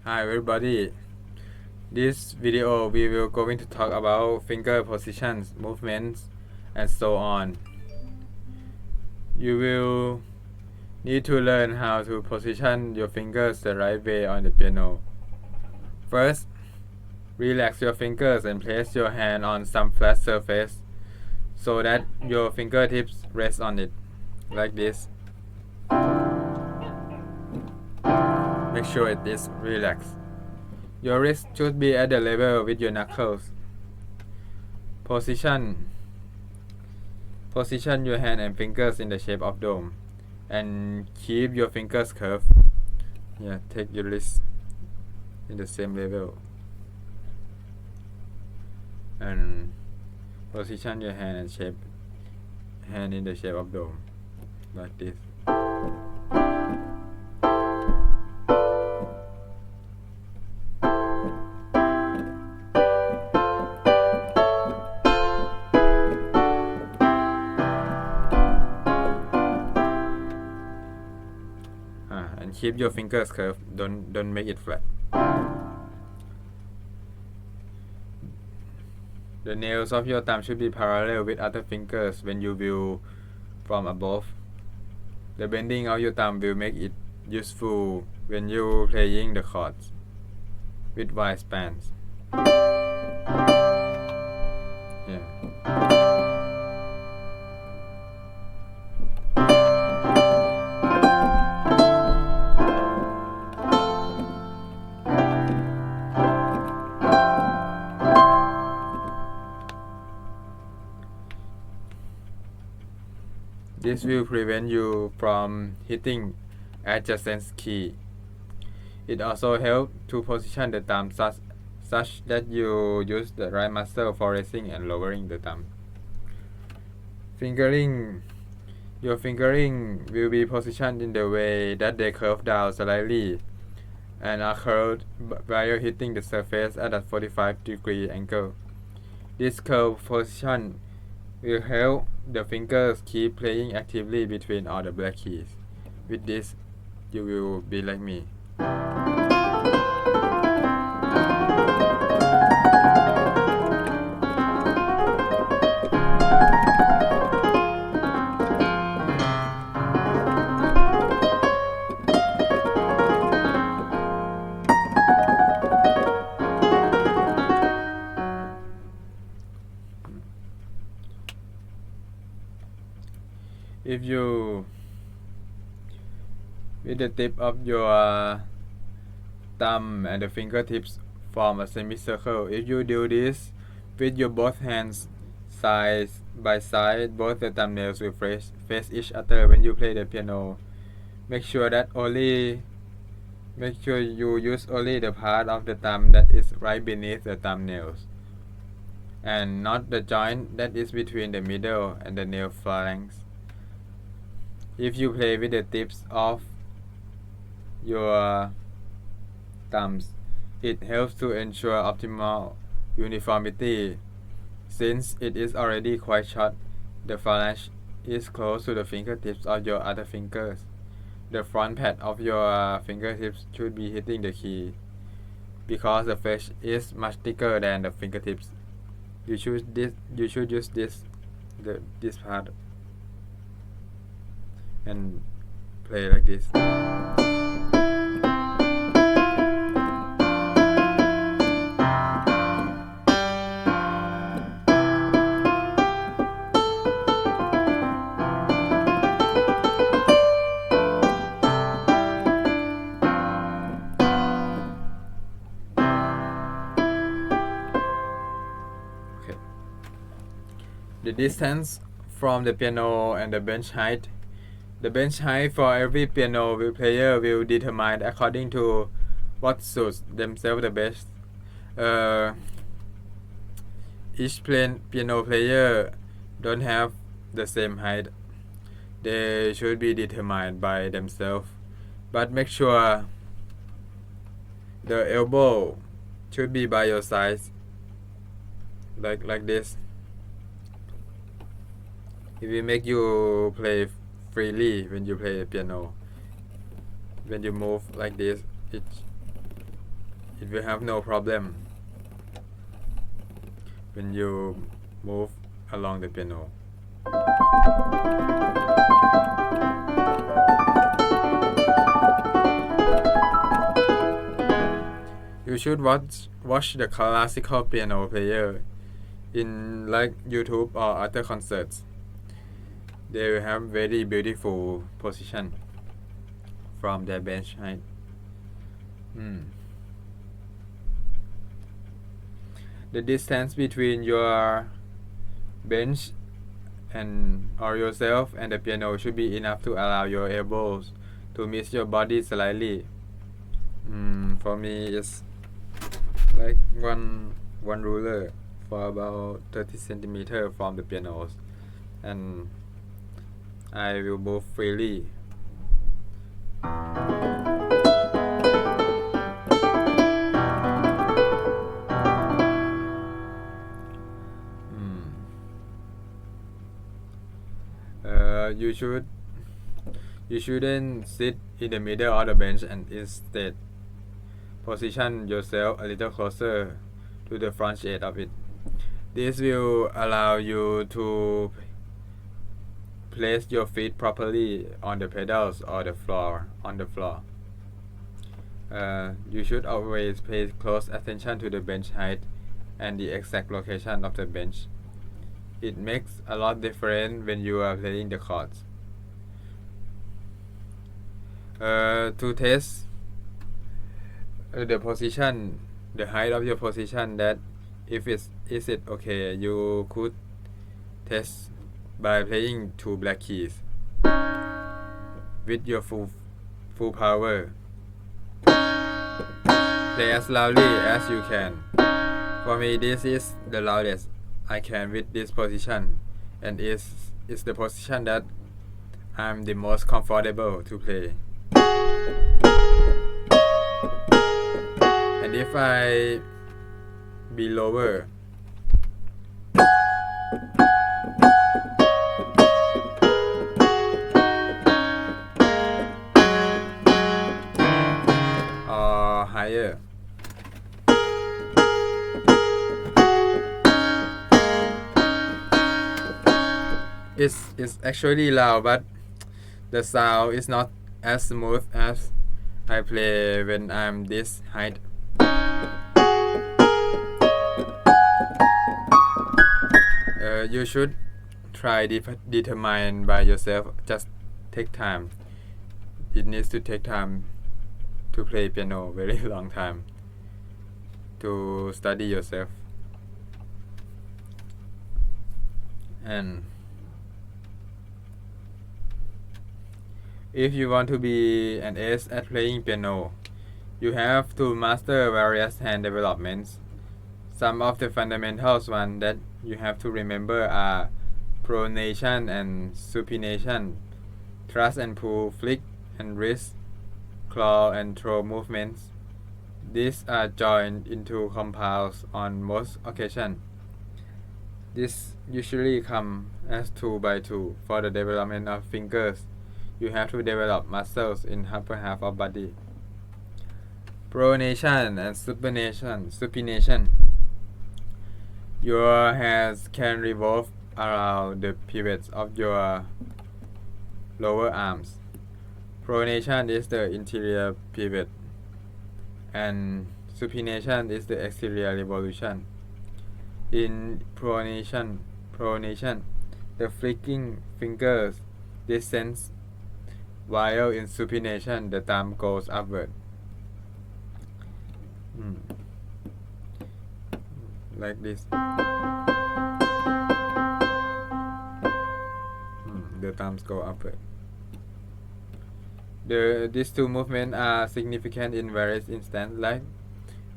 Hi everybody. This video we will going to talk about finger positions, movements, and so on. You will need to learn how to position your fingers the right way on the piano. First, relax your fingers and place your hand on some flat surface so that your fingertips rest on it, like this. Make sure it is relaxed. Your wrist should be at the level with your knuckles. Position your hand and fingers in the shape of dome and keep your fingers curved. Take your wrist in the same level and position your hand in the shape of dome like this. And keep your fingers curved. Don't make it flat. The nails of your thumb should be parallel with other fingers when you view from above. The bending of your thumb will make it useful when you playing the chords with wide spans. This will prevent you from hitting adjacent key. It also helps to position the thumb such that you use the right muscle for raising and lowering the thumb. Your fingering will be positioned in the way that they curve down slightly and are curved while hitting the surface at a 45-degree angle. This curved position will help the fingers keep playing actively between all the black keys. With this, you will be like me. If you, with the tip of your thumb and the fingertips form a semicircle, if you do this with your both hands side by side, both the thumbnails will face each other when you play the piano. Make sure you use only the part of the thumb that is right beneath the thumbnails and not the joint that is between the middle and the nail flanks. If you play with the tips of your thumbs, it helps to ensure optimal uniformity. Since it is already quite short, the phalanx is close to the fingertips of your other fingers. The front pad of your fingertips should be hitting the key. Because the flesh is much thicker than the fingertips, you should use this part and play like this. Okay. The distance from the piano and the bench height. The bench height for every piano player will determine according to what suits themselves the best. Each piano player don't have the same height. They should be determined by themselves. But make sure the elbow should be by your side, like this. It will make you play freely when you play the piano. When you move like this, it will have no problem when you move along the piano. You should watch the classical piano player in like YouTube or other concerts. They will have very beautiful position from their bench height. The distance between your bench and or yourself and the piano should be enough to allow your elbows to miss your body slightly. For me, it's like one ruler for about 30 centimeters from the pianos, and I will move freely. You shouldn't sit in the middle of the bench, and instead position yourself a little closer to the front edge of it. This will allow you to place your feet properly on the pedals or the floor. You should always pay close attention to the bench height and the exact location of the bench. It makes a lot difference when you are playing the chords. To test the position, the height of your position, that if is it okay, you could test by playing two black keys with your full power. Play as loudly as you can. For me, this is the loudest I can with this position, and is the position that I'm the most comfortable to play. And if I be lower, or higher, it's actually loud, but the sound is not as smooth as I play when I'm this height. You should try determine by yourself. Just take time. It needs to take time to play piano, very long time, to study yourself. And if you want to be an ace at playing piano, you have to master various hand developments. Some of the fundamentals ones that you have to remember are pronation and supination, thrust and pull, flick and wrist, claw and throw movements. These are joined into compounds on most occasions. This usually comes as 2 by 2. For the development of fingers, you have to develop muscles in upper half of body. Pronation and supination. Your hands can revolve around the pivots of your lower arms. Pronation is the interior pivot, and supination is the exterior revolution. In pronation, the flicking fingers descends, while in supination, the thumb goes upward. Like this. The thumbs go upward. These two movements are significant in various instances, like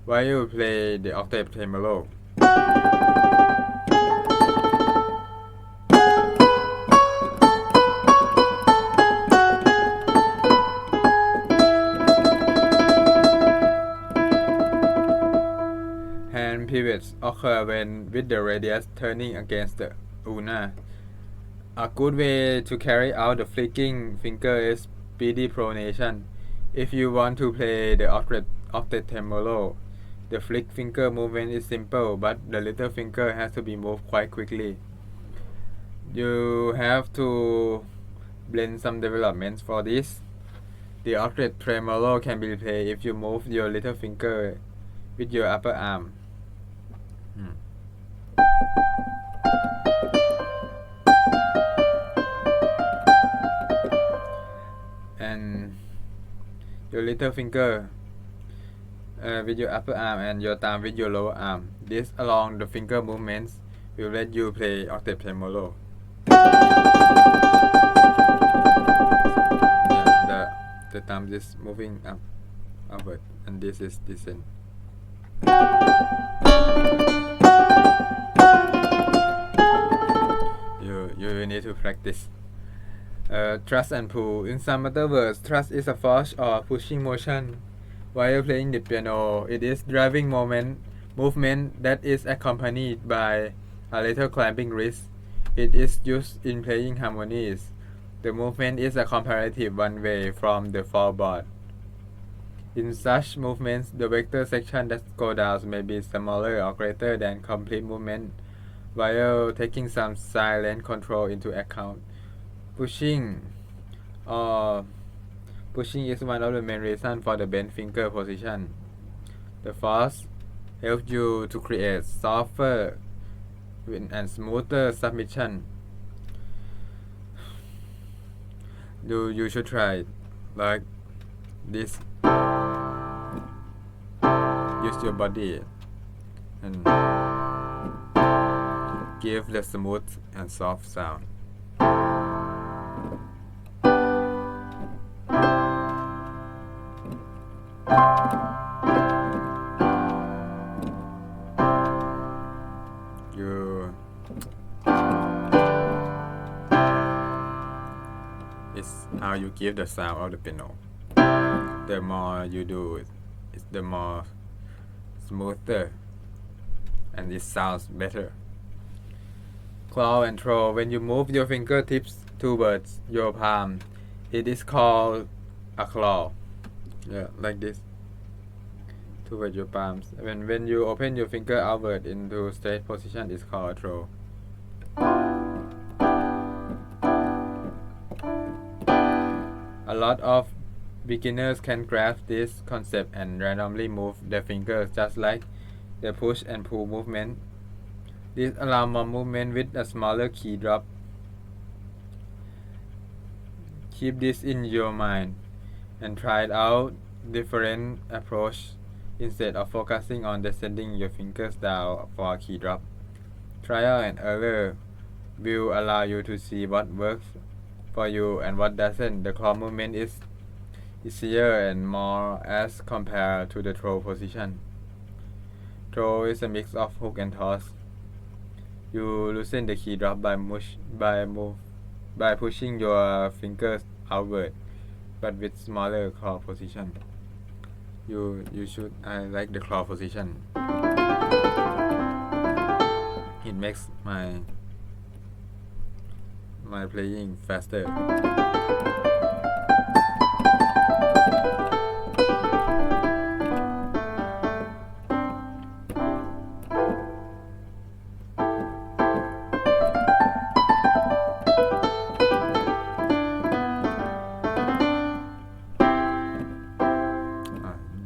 while you play the octave tremolo. Hand pivots occur when with the radius turning against the ulna. A good way to carry out the flicking finger is speedy pronation. If you want to play the octave tremolo, The flick finger movement is simple, but the little finger has to be moved quite quickly. You have to blend some developments for this. The octave tremolo can be played if you move your little finger with your upper arm. And your little finger with your upper arm and your thumb with your lower arm. This along the finger movements will let you play octave tremolo. Yeah, the thumb is moving upward and this is descent. You need to practice. Thrust and pull. In some other words, thrust is a force or pushing motion. While playing the piano, it is driving movement that is accompanied by a little clamping wrist. It is used in playing harmonies. The movement is a comparative one way from the floorboard. In such movements, the vector section that goes down may be smaller or greater than complete movement, while taking some silent control into account. Pushing is one of the main reasons for the bent finger position. The force helps you to create softer and smoother submission. You should try it like this. Use your body and give the smooth and soft sound. It's how you give the sound of the piano. The more you do it, it's the more smoother and it sounds better. Claw and throw. When you move your fingertips towards your palm, it is called a claw. Yeah, like this. Towards your palms. When you open your finger outward into straight position, it's called a throw. A lot of beginners can grasp this concept and randomly move their fingers just like the push and pull movement. This allows more movement with a smaller key drop. Keep this in your mind and try out different approach instead of focusing on descending your fingers down for a key drop. Trial and error will allow you to see what works for you and what doesn't. The claw movement is easier and more as compared to the throw position. Throw is a mix of hook and toss. You loosen the key drop by pushing your fingers outward, but with smaller claw position. I like the claw position. It makes my playing faster.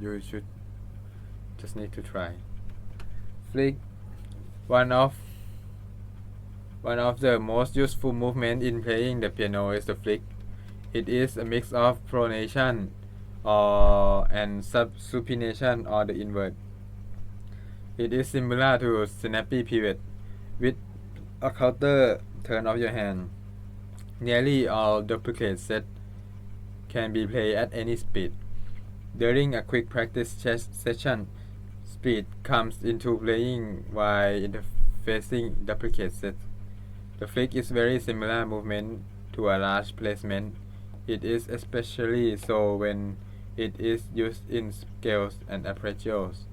You should just need to try. Flick. One of the most useful movements in playing the piano is the flick. It is a mix of pronation and supination or the invert. It is similar to snappy pivot with a counter turn of your hand. Nearly all duplicate sets can be played at any speed. During a quick practice session, speed comes into playing while interfacing duplicate sets. The flick is very similar movement to a large placement. It is especially so when it is used in scales and arpeggios.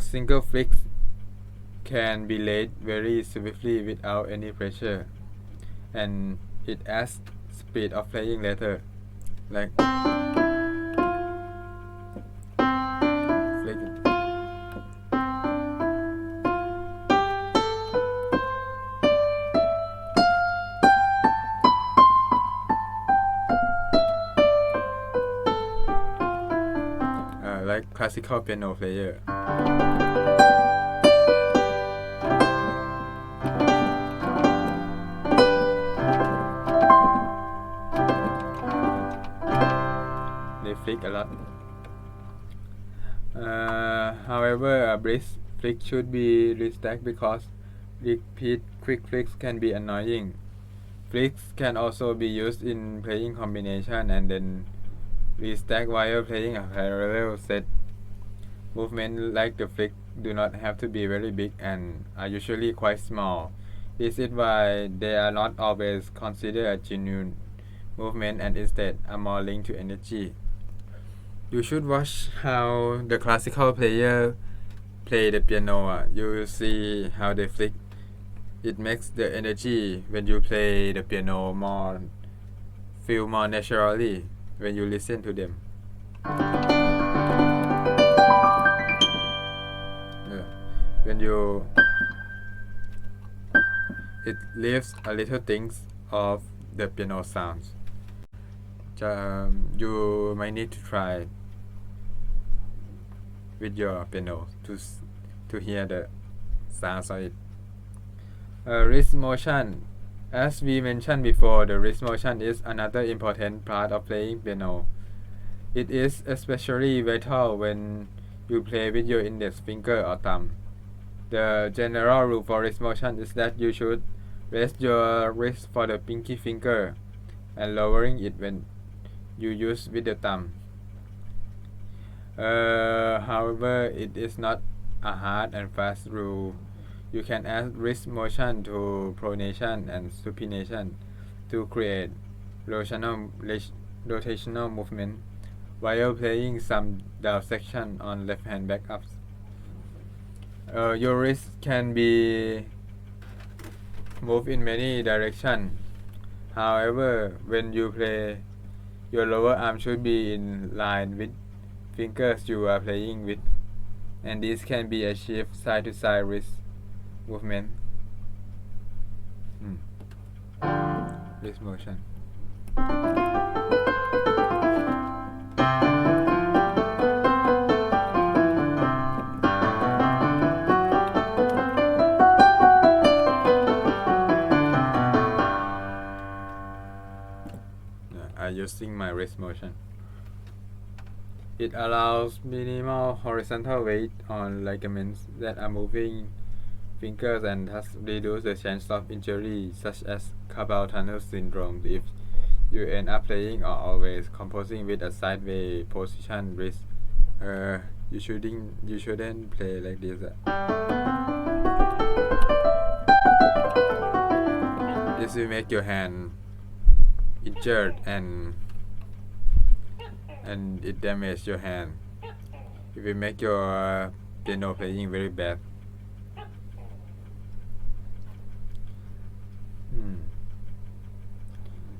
Single flicks can be laid very swiftly without any pressure, and it adds speed of playing later. Like like classical piano player. They flick a lot. However, a brisk flick should be restacked because repeat quick flicks can be annoying. Flicks can also be used in playing combination and then restack while playing a parallel set. Movements like the flick do not have to be very big and are usually quite small. This is why they are not always considered a genuine movement and instead are more linked to energy. You should watch how the classical player play the piano. You will see how they flick. It makes the energy when you play the piano feel more naturally when you listen to them. When you it leaves a little things of the piano sounds. You might need to try with your piano to hear the sounds of it. Wrist motion. As we mentioned before, the wrist motion is another important part of playing piano. It is especially vital when you play with your index finger or thumb. The general rule for wrist motion is that you should rest your wrist for the pinky finger and lowering it when you use with the thumb. However, it is not a hard and fast rule. You can add wrist motion to pronation and supination to create rotational movement while playing some down section on left hand backups. Your wrist can be moved in many directions. However, when you play, your lower arm should be in line with fingers you are playing with, and this can be achieved side to side wrist movement. Wrist motion. I'm using my wrist motion. It allows minimal horizontal weight on ligaments that are moving fingers and thus reduce the chance of injury such as carpal tunnel syndrome if you end up playing or always composing with a sideways position wrist. You shouldn't play like this. This will make your hand injured and it damages your hand. It will make your piano playing very bad.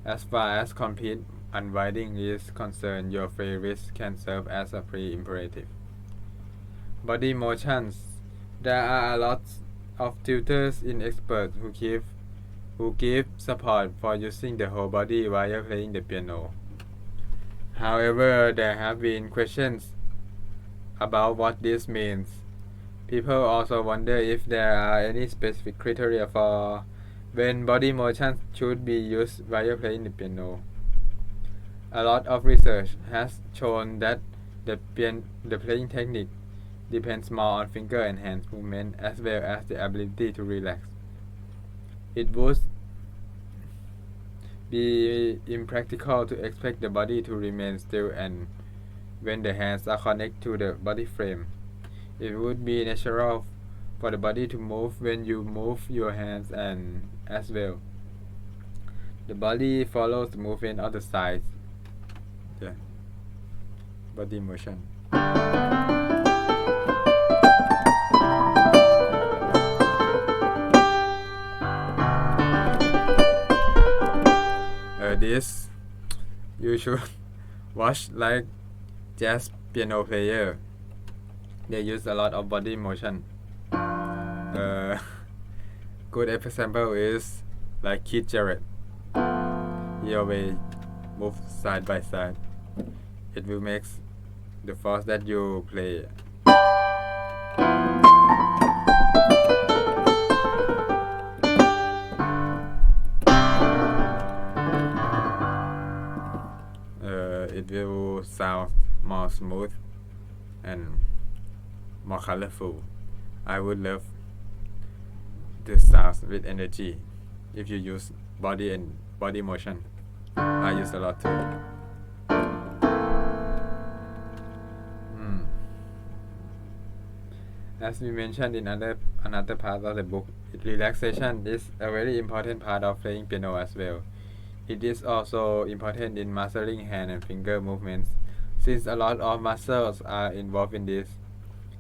As far as complete unwinding is concerned, your free wrist can serve as a pre-imperative. Body motions. There are a lot of tutors in experts who give support for using the whole body while playing the piano. However, there have been questions about what this means. People also wonder if there are any specific criteria for when body motion should be used while playing the piano. A lot of research has shown that the playing technique depends more on finger and hand movement as well as the ability to relax. It would be impractical to expect the body to remain still and when the hands are connected to the body frame. It would be natural for the body to move when you move your hands and as well. The body follows the movement of the sides. Body motion. This you should watch like jazz piano player. They use a lot of body motion. Good example is like Keith Jarrett. He always move side by side. It will make the force that you play. It will sound more smooth and more colorful. I would love the sounds with energy if you use body and body motion. I use a lot too. As we mentioned in another part of the book, relaxation is a very important part of playing piano as well. It is also important in mastering hand and finger movements, since a lot of muscles are involved in this.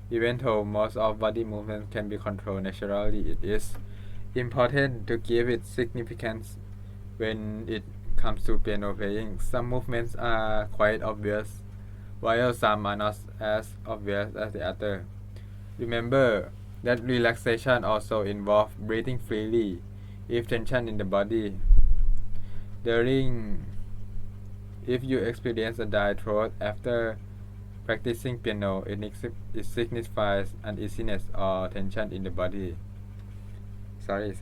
Even though most of body movements can be controlled naturally, it is important to give it significance when it comes to piano playing. Some movements are quite obvious, while some are not as obvious as the other. Remember that relaxation also involves breathing freely if tension in the body. If you experience a dry throat after practicing piano, it signifies uneasiness or tension in the body. Sorry.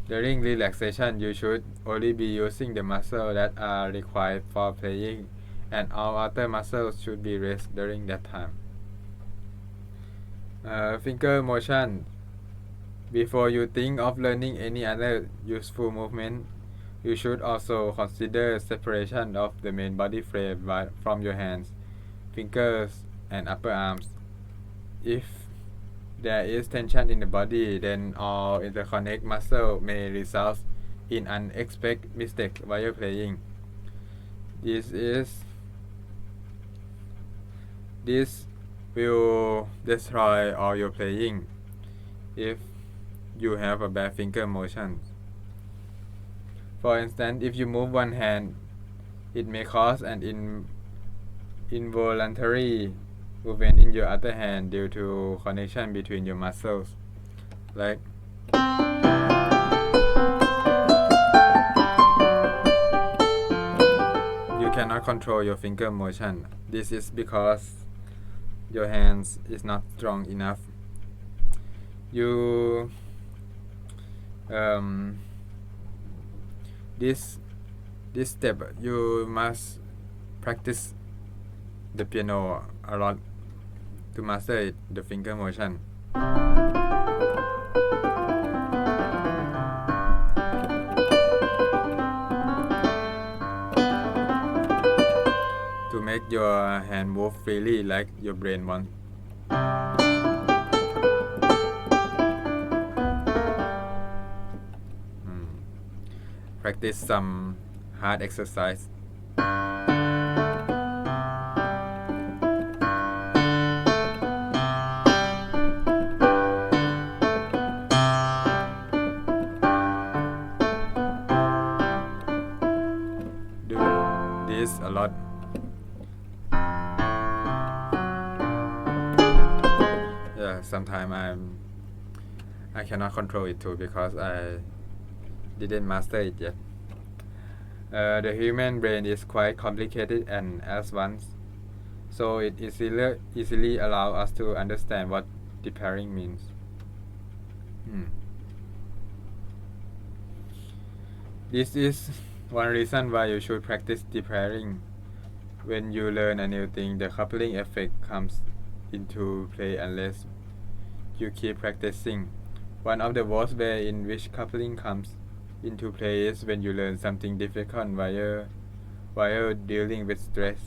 During relaxation, you should only be using the muscles that are required for playing, and all other muscles should be rest during that time. Finger motion. Before you think of learning any other useful movement, you should also consider separation of the main body frame from your hands, fingers, and upper arms. If there is tension in the body, then all interconnect muscle may result in unexpected mistake while playing. This will destroy all your playing if you have a bad finger motion. For instance, if you move one hand, it may cause an involuntary movement in your other hand due to connection between your muscles. Like you cannot control your finger motion. This is because your hands is not strong enough. This step you must practice the piano a lot to master it, the finger motion. To make your hand move freely like your brain wants. Practice some hard exercise. Do this a lot. Yeah, sometimes I cannot control it too because I didn't master it yet. The human brain is quite complicated and advanced, so it easily allows us to understand what deparing means. This is one reason why you should practice deparing. When you learn a new thing, the coupling effect comes into play unless you keep practicing. One of the worst ways in which coupling comes into play is when you learn something difficult while dealing with stress.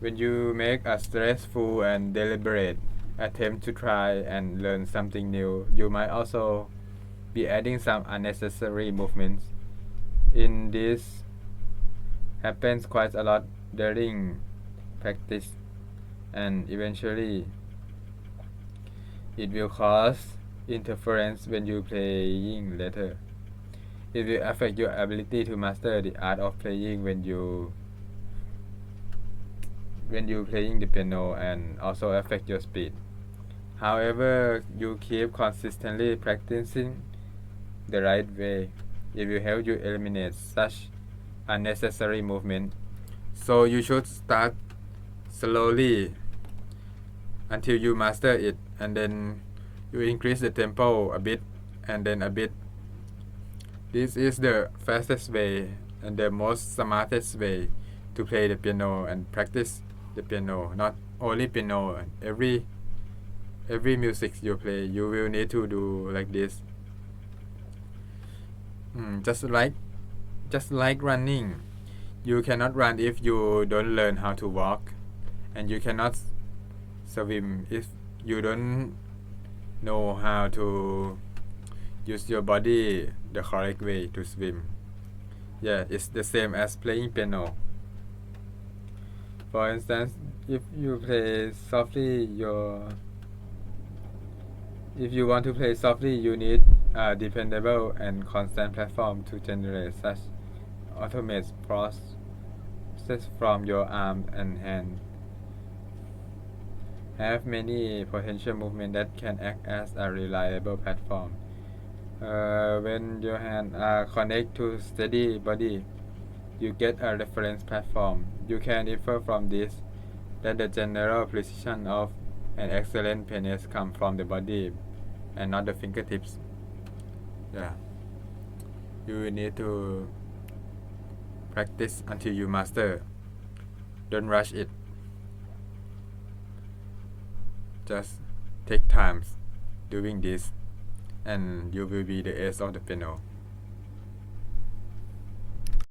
When you make a stressful and deliberate attempt to try and learn something new, you might also be adding some unnecessary movements. This happens quite a lot during practice, and eventually it will cause interference when you playing later. It will affect your ability to master the art of playing when you playing the piano, and also affect your speed. However, you keep consistently practicing the right way, it will help you eliminate such unnecessary movement. So you should start slowly until you master it, and then you increase the tempo a bit and then a bit. This is the fastest way and the most smartest way to play the piano and practice the piano. Not only piano, every music you play, you will need to do like this. Just like running, you cannot run if you don't learn how to walk, and you cannot swim if you don't know how to use your body the correct way to swim. Yeah, it's the same as playing piano. For instance, if you play softly, if you want to play softly, you need a dependable and constant platform to generate such automated process from your arm and hand. Have many potential movements that can act as a reliable platform. When your hands are connected to steady body, you get a reference platform. You can infer from this that the general precision of an excellent pianist comes from the body and not the fingertips. Yeah. You need to practice until you master. Don't rush it. Just take time doing this, and you will be the ace of the piano.